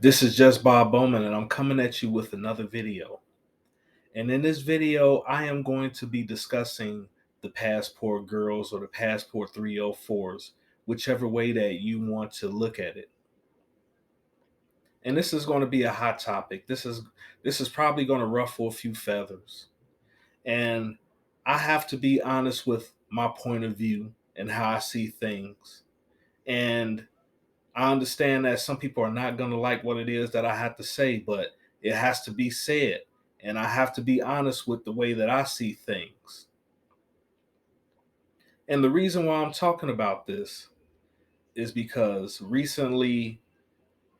This is just Bob Bowman, and I'm coming at you with another video. And in this video, I am going to be discussing the passport girls or the passport 304s, whichever way that you want to look at it. And this is going to be a hot topic. This is probably going to ruffle a few feathers. And I have to be honest with my point of view and how I see things. And I understand that some people are not going to like what it is that I have to say, but it has to be said. And I have to be honest with the way that I see things. And the reason why I'm talking about this is because recently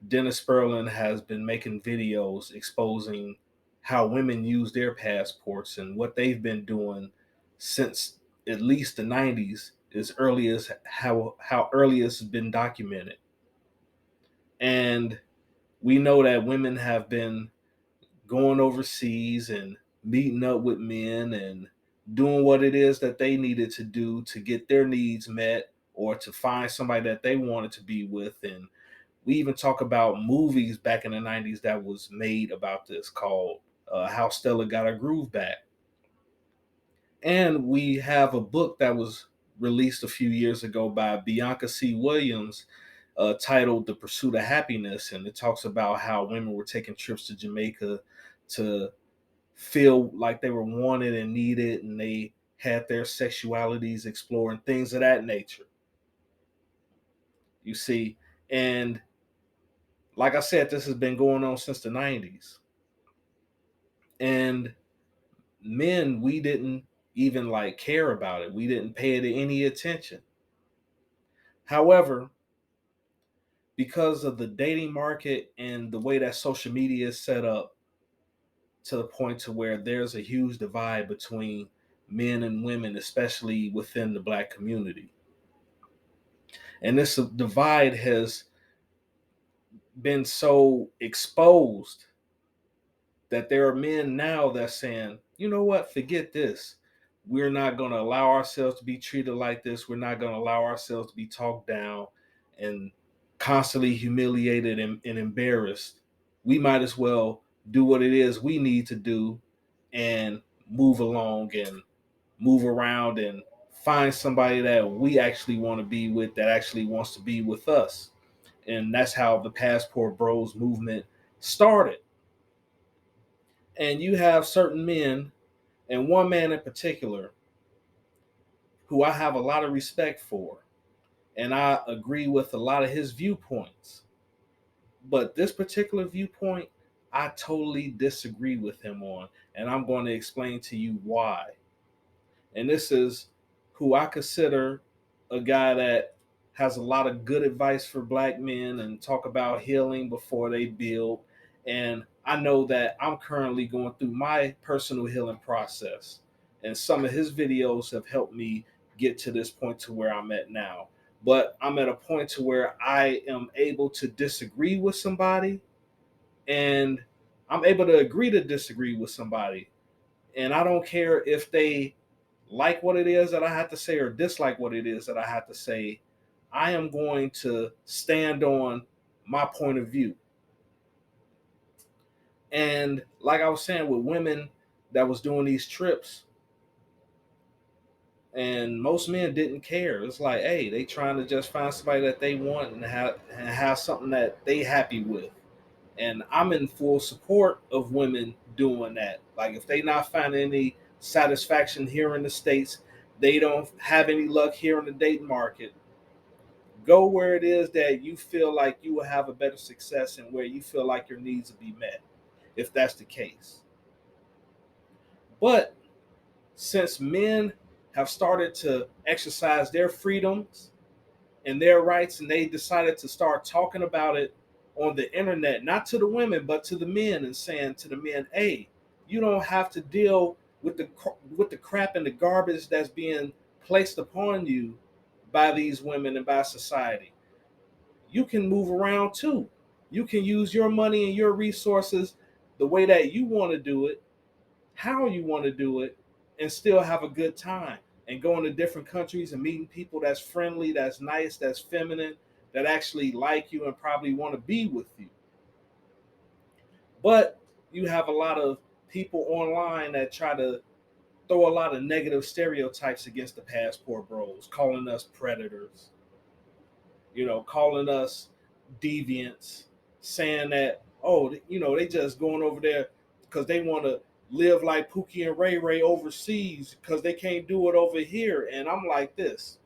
Dennis Sperlin has been making videos exposing how women use their passports and what they've been doing since at least the 90s, as early as how early it's been documented. And we know that women have been going overseas and meeting up with men and doing what it is that they needed to do to get their needs met or to find somebody that they wanted to be with. And we even talk about movies back in the 90s that was made about this called How Stella Got Her Groove Back. And we have a book that was released a few years ago by Bianca C. Williams titled The Pursuit of Happiness. And it talks about how women were taking trips to Jamaica to feel like they were wanted and needed, and they had their sexualities explored and things of that nature. You see, and like I said, this has been going on since the 90s. And men, we didn't even like care about it. We didn't pay it any attention. However, because of the dating market and the way that social media is set up, to the point to where there's a huge divide between men and women, especially within the Black community. And this divide has been so exposed that there are men now that's saying, you know what, forget this. We're not going to allow ourselves to be treated like this. We're not going to allow ourselves to be talked down and constantly humiliated and embarrassed. We might as well do what it is we need to do and move along and move around and find somebody that we actually want to be with, that actually wants to be with us. And that's how the Passport Bros movement started. And you have certain men, and one man in particular, who I have a lot of respect for, and I agree with a lot of his viewpoints. But this particular viewpoint, I totally disagree with him on, and I'm going to explain to you why. And this is who I consider a guy that has a lot of good advice for Black men and talk about healing before they build. And I know that I'm currently going through my personal healing process, and some of his videos have helped me get to this point to where I'm at now. But I'm at a point to where I am able to disagree with somebody, and I'm able to agree to disagree with somebody. And I don't care if they like what it is that I have to say or dislike what it is that I have to say. I am going to stand on my point of view. And like I was saying, with women that was doing these trips, and most men didn't care. It's like, hey, they trying to just find somebody that they want and have something that they happy with. And I'm in full support of women doing that. Like, if they not finding any satisfaction here in the States, they don't have any luck here in the dating market, go where it is that you feel like you will have a better success and where you feel like your needs will be met, if that's the case. But since men have started to exercise their freedoms and their rights, and they decided to start talking about it on the internet, not to the women but to the men, and saying to the men, hey, you don't have to deal with the crap and the garbage that's being placed upon you by these women and by society. You can move around too. You can use your money and your resources the way that you want to do it, how you want to do it, and still have a good time and going to different countries and meeting people that's friendly, that's nice, that's feminine, that actually like you and probably want to be with you. But you have a lot of people online that try to throw a lot of negative stereotypes against the passport bros, calling us predators, calling us deviants, saying that, oh, they just going over there because they want to live like Pookie and Ray Ray overseas because they can't do it over here. And I'm like this: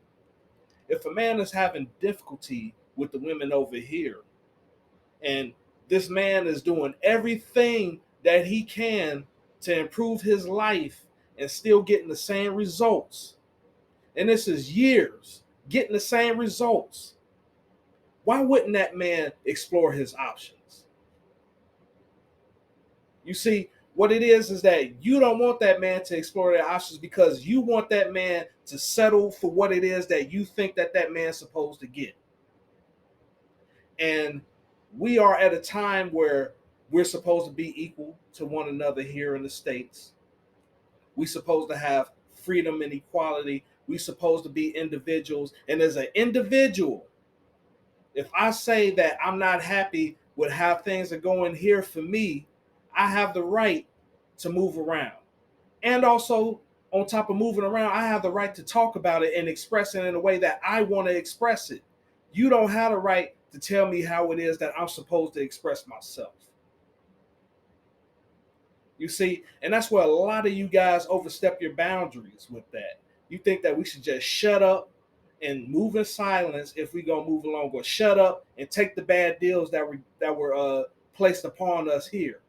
if a man is having difficulty with the women over here, and this man is doing everything that he can to improve his life and still getting the same results, and this is years getting the same results, why wouldn't that man explore his options? You see, what it is that you don't want that man to explore their options because you want that man to settle for what it is that you think that that man's supposed to get. And we are at a time where we're supposed to be equal to one another here in the States. We're supposed to have freedom and equality. We're supposed to be individuals. And as an individual, if I say that I'm not happy with how things are going here for me, I have the right to move around. And also, on top of moving around, I have the right to talk about it and express it in a way that I want to express it. You don't have the right to tell me how it is that I'm supposed to express myself. You see, and that's where a lot of you guys overstep your boundaries with that. You think that we should just shut up and move in silence if we gonna move along, or shut up and take the bad deals that were placed upon us here.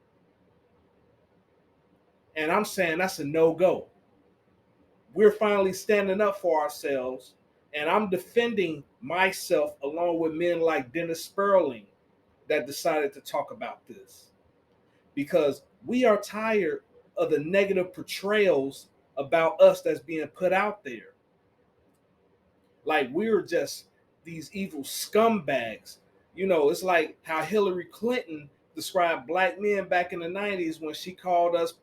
And I'm saying that's a no go. We're finally standing up for ourselves, and I'm defending myself along with men like Dennis Sperling that decided to talk about this because we are tired of the negative portrayals about us that's being put out there. Like we're just these evil scumbags. It's like how Hillary Clinton described black men back in the 90s when she called us,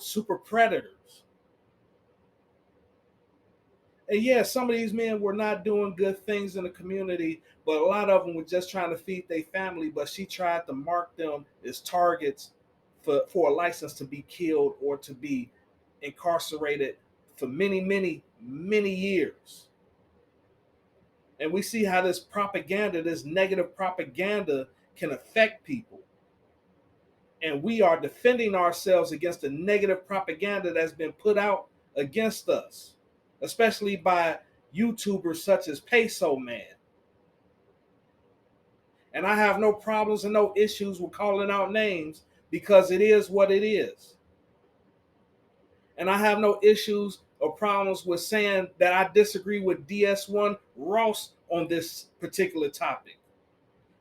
super predators. And yeah, some of these men were not doing good things in the community, but a lot of them were just trying to feed their family. But she tried to mark them as targets for a license to be killed or to be incarcerated for many, many, many years. And we see how this propaganda, this negative propaganda, can affect people. And we are defending ourselves against the negative propaganda that's been put out against us, especially by YouTubers such as Peso Man. And I have no problems and no issues with calling out names because it is what it is. And I have no issues or problems with saying that I disagree with DS1 Ross on this particular topic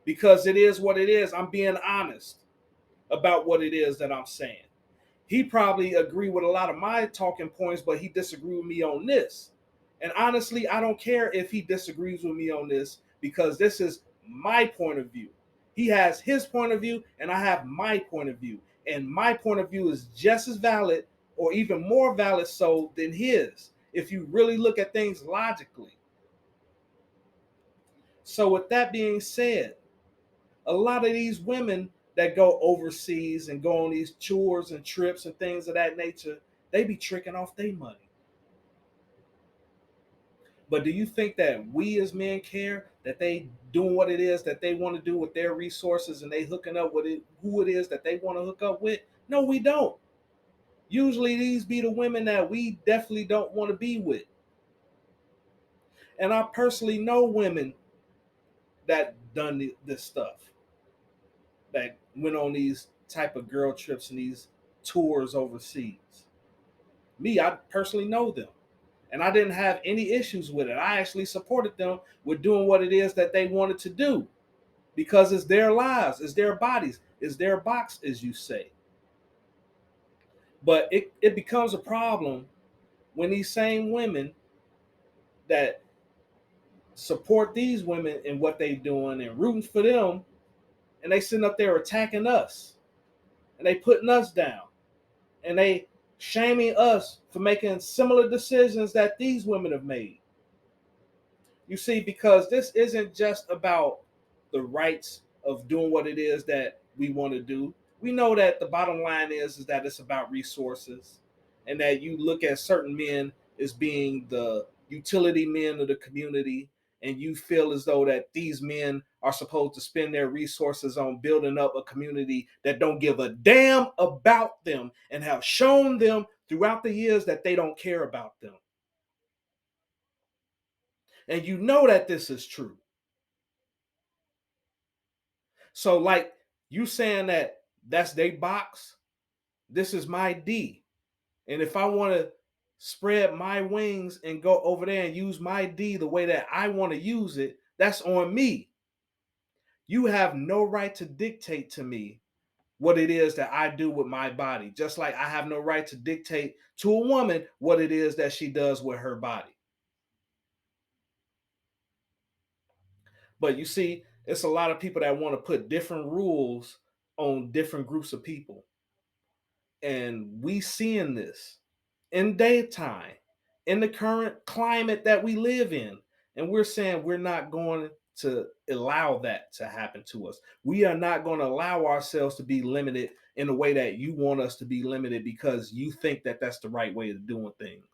because it is what it is. I'm being honest about what it is that I'm saying. He probably agree with a lot of my talking points, but he disagreed with me on this. And honestly, I don't care if he disagrees with me on this because this is my point of view. He has his point of view, and I have my point of view. And my point of view is just as valid or even more valid so than his if you really look at things logically. So, with that being said, a lot of these women that go overseas and go on these tours and trips and things of that nature, they be tricking off their money. But do you think that we as men care that they doing what it is that they want to do with their resources and they hooking up with it, who it is that they want to hook up with? No, we don't. Usually these be the women that we definitely don't want to be with. And I personally know women that done this stuff, that went on these type of girl trips and these tours overseas. Me, I personally know them. And I didn't have any issues with it. I actually supported them with doing what it is that they wanted to do because it's their lives, it's their bodies, it's their box, as you say. But it becomes a problem when these same women that support these women in what they're doing and rooting for them, and they sitting up there attacking us and they putting us down and they shaming us for making similar decisions that these women have made. You see, because this isn't just about the rights of doing what it is that we want to do. We know that the bottom line is that it's about resources, and that you look at certain men as being the utility men of the community, and you feel as though that these men are supposed to spend their resources on building up a community that don't give a damn about them and have shown them throughout the years that they don't care about them. And you know that this is true. So, like you saying that that's their box, this is my D. And if I want to spread my wings and go over there and use my D the way that I want to use it, that's on me. You have no right to dictate to me what it is that I do with my body, just like I have no right to dictate to a woman what it is that she does with her body. But you see, it's a lot of people that want to put different rules on different groups of people. And we seeing this in daytime, in the current climate that we live in. And we're saying we're not going to allow that to happen to us. We are not going to allow ourselves to be limited in the way that you want us to be limited because you think that that's the right way of doing things.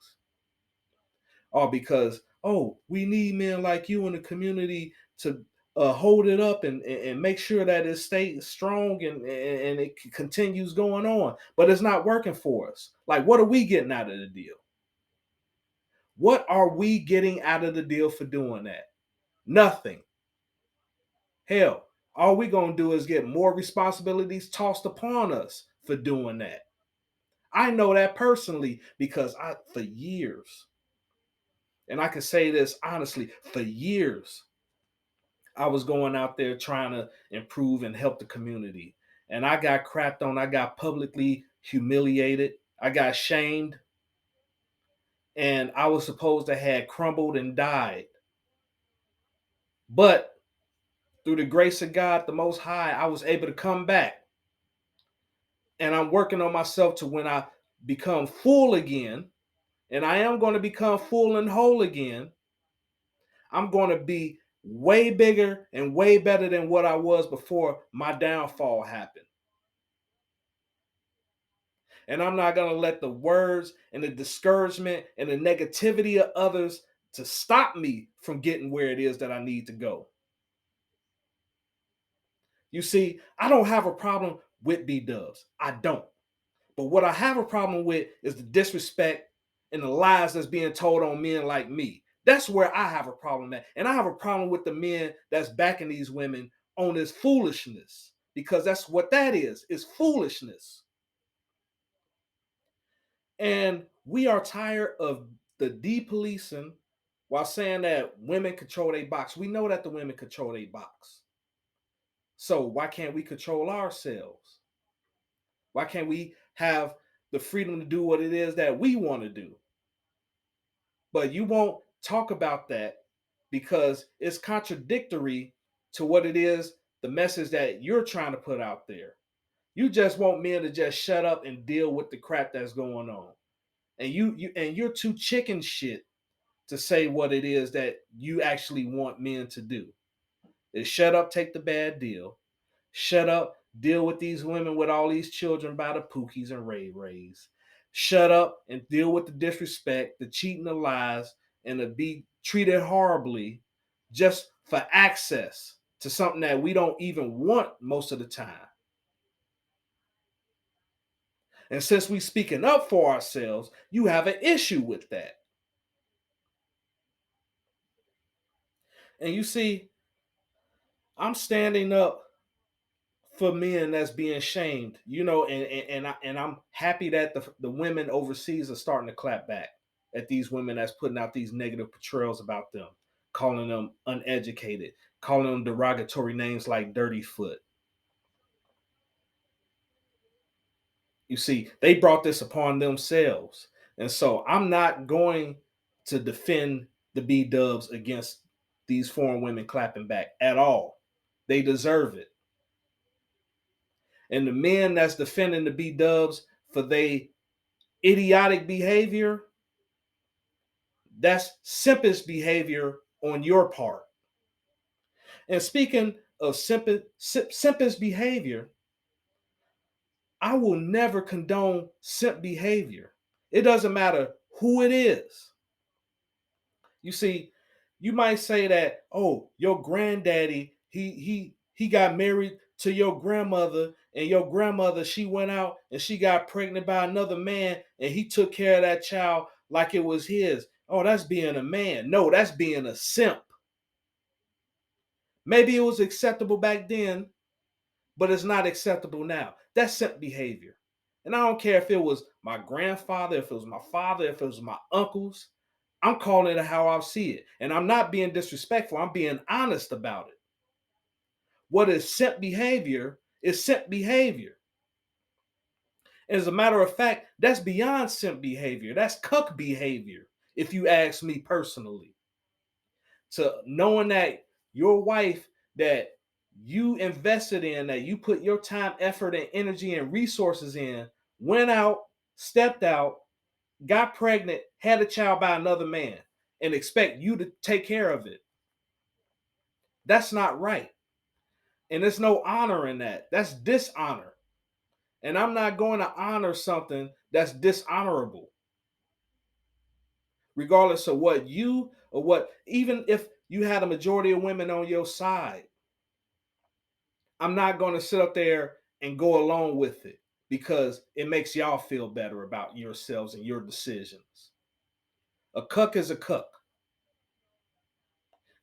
Or because, oh, we need men like you in the community to hold it up and make sure that it stays strong and it continues going on. But it's not working for us. Like, what are we getting out of the deal? What are we getting out of the deal for doing that? Nothing. Hell, all we're going to do is get more responsibilities tossed upon us for doing that. I know that personally because for years, and I can say this honestly, for years, I was going out there trying to improve and help the community. And I got crapped on. I got publicly humiliated. I got shamed. And I was supposed to have crumbled and died. But through the grace of God, the Most High, I was able to come back. And I'm working on myself to when I become full again, and I am going to become full and whole again, I'm going to be way bigger and way better than what I was before my downfall happened. And I'm not going to let the words and the discouragement and the negativity of others to stop me from getting where it is that I need to go. You see, I don't have a problem with B-dubs. I don't. But what I have a problem with is the disrespect and the lies that's being told on men like me. That's where I have a problem at. And I have a problem with the men that's backing these women on this foolishness, because that's what that is. It's foolishness. And we are tired of the depolicing while saying that women control their box. We know that the women control their box. So why can't we control ourselves? Why can't we have the freedom to do what it is that we want to do? But you won't talk about that because it's contradictory to what it is, the message that you're trying to put out there. You just want men to just shut up and deal with the crap that's going on. And you're too chicken shit to say what it is that you actually want men to do. Is shut up, take the bad deal. Shut up, deal with these women with all these children by the Pookies and Ray Rays. Shut up and deal with the disrespect, the cheating, the lies, and to be treated horribly just for access to something that we don't even want most of the time. And since we speaking up for ourselves, you have an issue with that. And you see, I'm standing up for men that's being shamed, and I'm happy that the women overseas are starting to clap back at these women that's putting out these negative portrayals about them, calling them uneducated, calling them derogatory names like Dirty Foot. You see, they brought this upon themselves. And so I'm not going to defend the B dubs against these foreign women clapping back at all. They deserve it. And the men that's defending the B dubs for their idiotic behavior, that's simpish behavior on your part. And speaking of simpish behavior, I will never condone simp behavior. It doesn't matter who it is. You see, you might say that, oh, your granddaddy, he got married to your grandmother, and your grandmother, she went out and she got pregnant by another man, and he took care of that child like it was his. Oh, that's being a man. No, that's being a simp. Maybe it was acceptable back then, but it's not acceptable now. That's simp behavior. And I don't care if it was my grandfather, if it was my father, if it was my uncles. I'm calling it how I see it. And I'm not being disrespectful. I'm being honest about it. What is simp behavior is simp behavior. As a matter of fact, that's beyond simp behavior. That's cuck behavior, if you ask me personally. To knowing that your wife that you invested in, that you put your time, effort, and energy and resources in, went out, stepped out, got pregnant, had a child by another man, and expect you to take care of it. That's not right. And there's no honor in that. That's dishonor. And I'm not going to honor something that's dishonorable, regardless of what you or what, even if you had a majority of women on your side, I'm not going to sit up there and go along with it because it makes y'all feel better about yourselves and your decisions. A cuck is a cuck.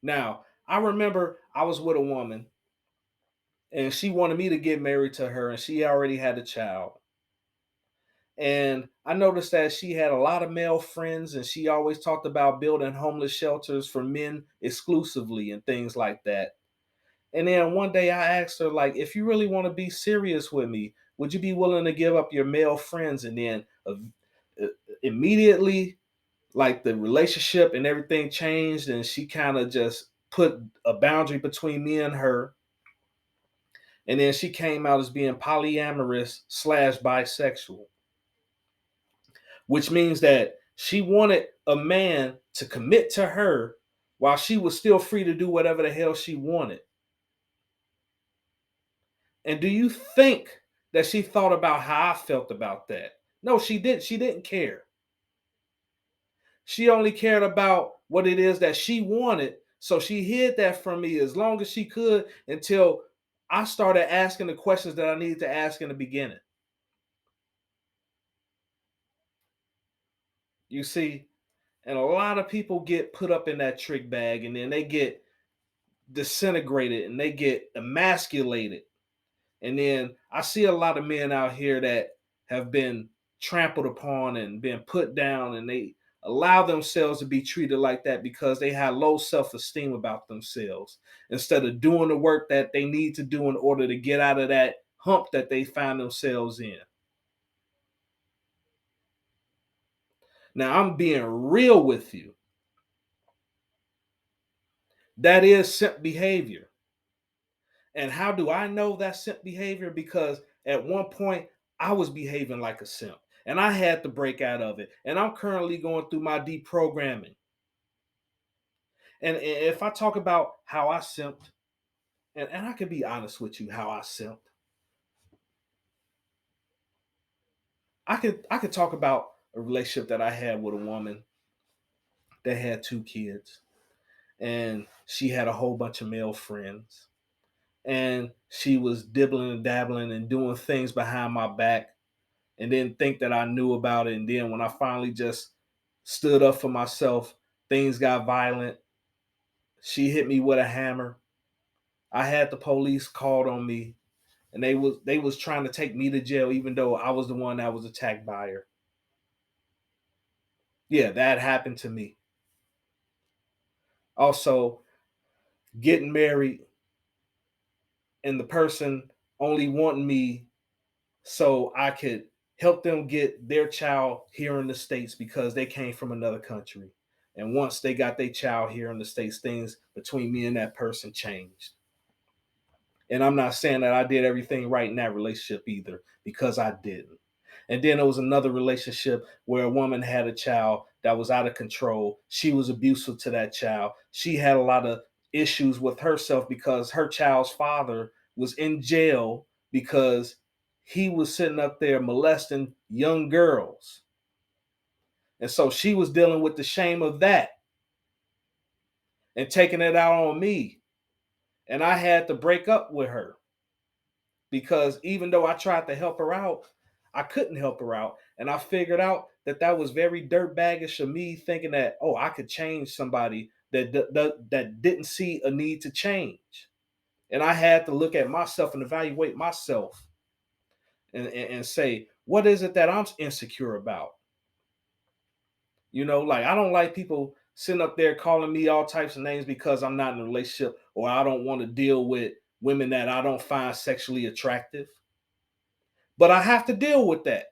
Now, I remember I was with a woman and she wanted me to get married to her, and she already had a child. And I noticed that she had a lot of male friends, and she always talked about building homeless shelters for men exclusively and things like that. And then one day I asked her, like, if you really want to be serious with me, would you be willing to give up your male friends? And then immediately, like, the relationship and everything changed, and she kind of just put a boundary between me and her. And then she came out as being polyamorous slash bisexual, which means that she wanted a man to commit to her while she was still free to do whatever the hell she wanted. And do you think that she thought about how I felt about that? No, she didn't. She didn't care. She only cared about what it is that she wanted. So she hid that from me as long as she could until I started asking the questions that I needed to ask in the beginning. You see, and a lot of people get put up in that trick bag, and then they get disintegrated and they get emasculated. And then I see a lot of men out here that have been trampled upon and been put down, and they allow themselves to be treated like that because they have low self-esteem about themselves instead of doing the work that they need to do in order to get out of that hump that they find themselves in. Now, I'm being real with you. That is simp behavior. And how do I know that's simp behavior? Because at one point I was behaving like a simp and I had to break out of it. And I'm currently going through my deprogramming. And if I talk about how I simped, and I can be honest with you, how I simped, I could talk about a relationship that I had with a woman that had two kids, and she had a whole bunch of male friends, and she was dibbling and dabbling and doing things behind my back and didn't think that I knew about it. And then when I finally just stood up for myself, things got violent. She hit me with a hammer. I had the police called on me, and they was trying to take me to jail, even though I was the one that was attacked by her. Yeah, that happened to me. Also, getting married and the person only wanting me so I could help them get their child here in the States because they came from another country. And once they got their child here in the States, things between me and that person changed. And I'm not saying that I did everything right in that relationship either, because I didn't. And then there was another relationship where a woman had a child that was out of control. She was abusive to that child. She had a lot of issues with herself because her child's father was in jail because he was sitting up there molesting young girls. And so she was dealing with the shame of that and taking it out on me. And I had to break up with her because even though I tried to help her out, I couldn't help her out. And I figured out that that was very dirtbaggish of me thinking that, oh, I could change somebody that didn't see a need to change. And I had to look at myself and evaluate myself and say, what is it that I'm insecure about? You know, like I don't like people sitting up there calling me all types of names because I'm not in a relationship or I don't want to deal with women that I don't find sexually attractive. But I have to deal with that.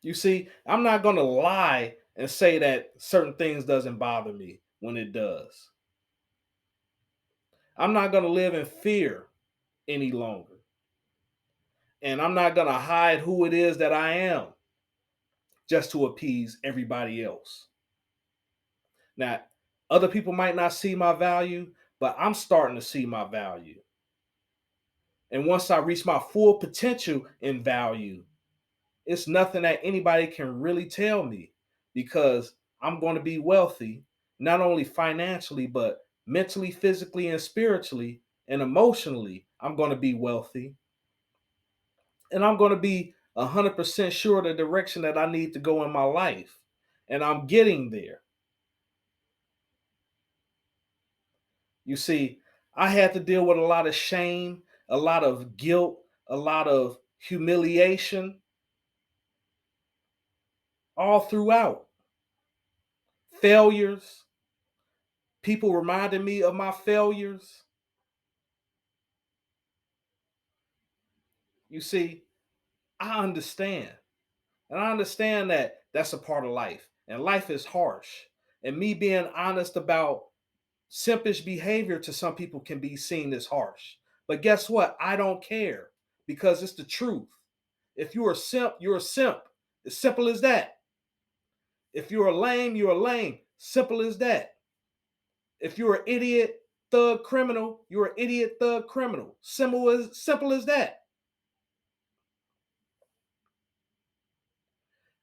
You see, I'm not going to lie and say that certain things doesn't bother me when it does. I'm not going to live in fear any longer. And I'm not going to hide who it is that I am just to appease everybody else. Now, other people might not see my value, but I'm starting to see my value. And once I reach my full potential in value, it's nothing that anybody can really tell me because I'm going to be wealthy, not only financially, but mentally, physically, and spiritually and emotionally. I'm going to be wealthy. And I'm going to be 100% sure the direction that I need to go in my life. And I'm getting there. You see, I had to deal with a lot of shame, a lot of guilt, a lot of humiliation all throughout. Failures, people reminding me of my failures. You see, I understand. And I understand that that's a part of life. And life is harsh. And me being honest about simpish behavior to some people can be seen as harsh. But guess what? I don't care because it's the truth. If you're a simp, you're a simp. As simple as that. If you're a lame, you're a lame. Simple as that. If you're an idiot, thug criminal, you're an idiot, thug criminal. Simple as that.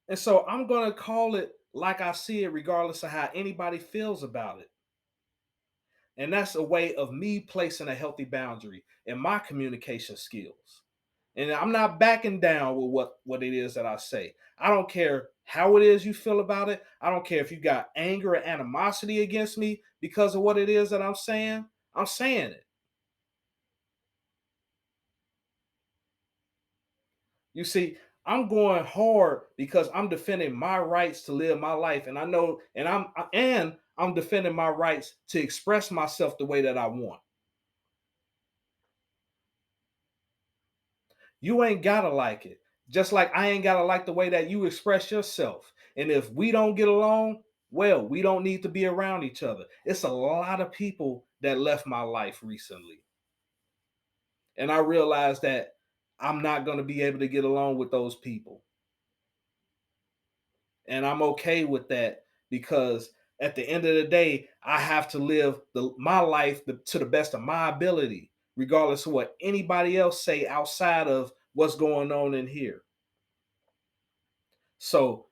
And so I'm going to call it like I see it, regardless of how anybody feels about it. And that's a way of me placing a healthy boundary in my communication skills. And I'm not backing down with what it is that I say. I don't care how it is you feel about it. I don't care if you got anger or animosity against me because of what it is that I'm saying. I'm saying it. You see, I'm going hard because I'm defending my rights to live my life, and I know, and I'm defending my rights to express myself the way that I want. You ain't gotta like it, just like I ain't gotta like the way that you express yourself. And if we don't get along, well, we don't need to be around each other. It's a lot of people that left my life recently, and I realized that I'm not going to be able to get along with those people. And I'm okay with that because at the end of the day, I have to live my life to the best of my ability, regardless of what anybody else say outside of what's going on in here. So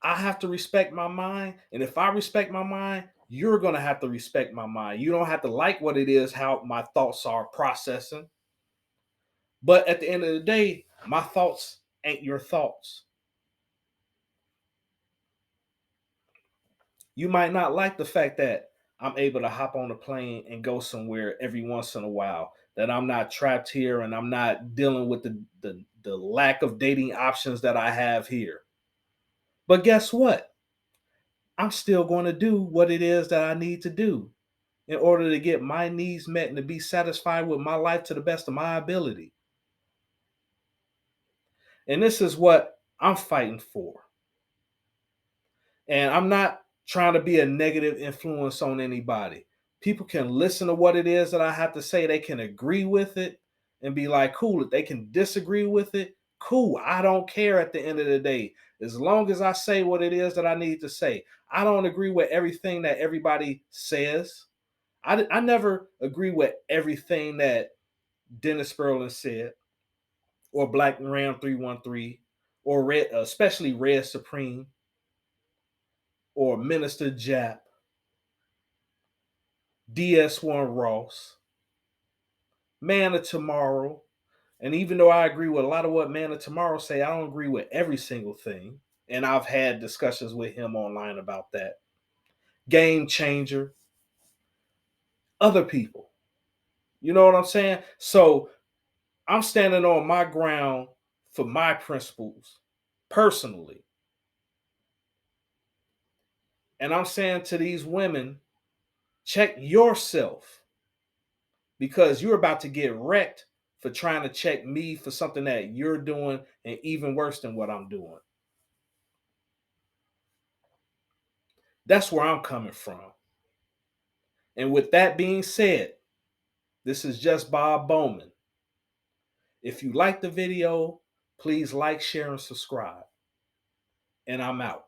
I have to respect my mind. And if I respect my mind, you're going to have to respect my mind. You don't have to like what it is, how my thoughts are processing. But at the end of the day, my thoughts ain't your thoughts. You might not like the fact that I'm able to hop on a plane and go somewhere every once in a while, that I'm not trapped here and I'm not dealing with the lack of dating options that I have here. But guess what? I'm still going to do what it is that I need to do in order to get my needs met and to be satisfied with my life to the best of my ability. And this is what I'm fighting for. And I'm not trying to be a negative influence on anybody. People can listen to what it is that I have to say. They can agree with it and be like, cool. If they can disagree with it, cool. I don't care at the end of the day. As long as I say what it is that I need to say. I don't agree with everything that everybody says. I never agree with everything that Dennis Sperlin said, or Black Ram 313, or Red, especially Red Supreme, or Minister Jap, DS1 Ross, Man of Tomorrow. And even though I agree with a lot of what Man of Tomorrow say, I don't agree with every single thing. And I've had discussions with him online about that. Game Changer, other people. You know what I'm saying? So I'm standing on my ground for my principles personally. And I'm saying to these women, check yourself, because you're about to get wrecked for trying to check me for something that you're doing and even worse than what I'm doing. That's where I'm coming from. And with that being said, this is just Bob Bowman. If you like the video, please like, share, and subscribe. And I'm out.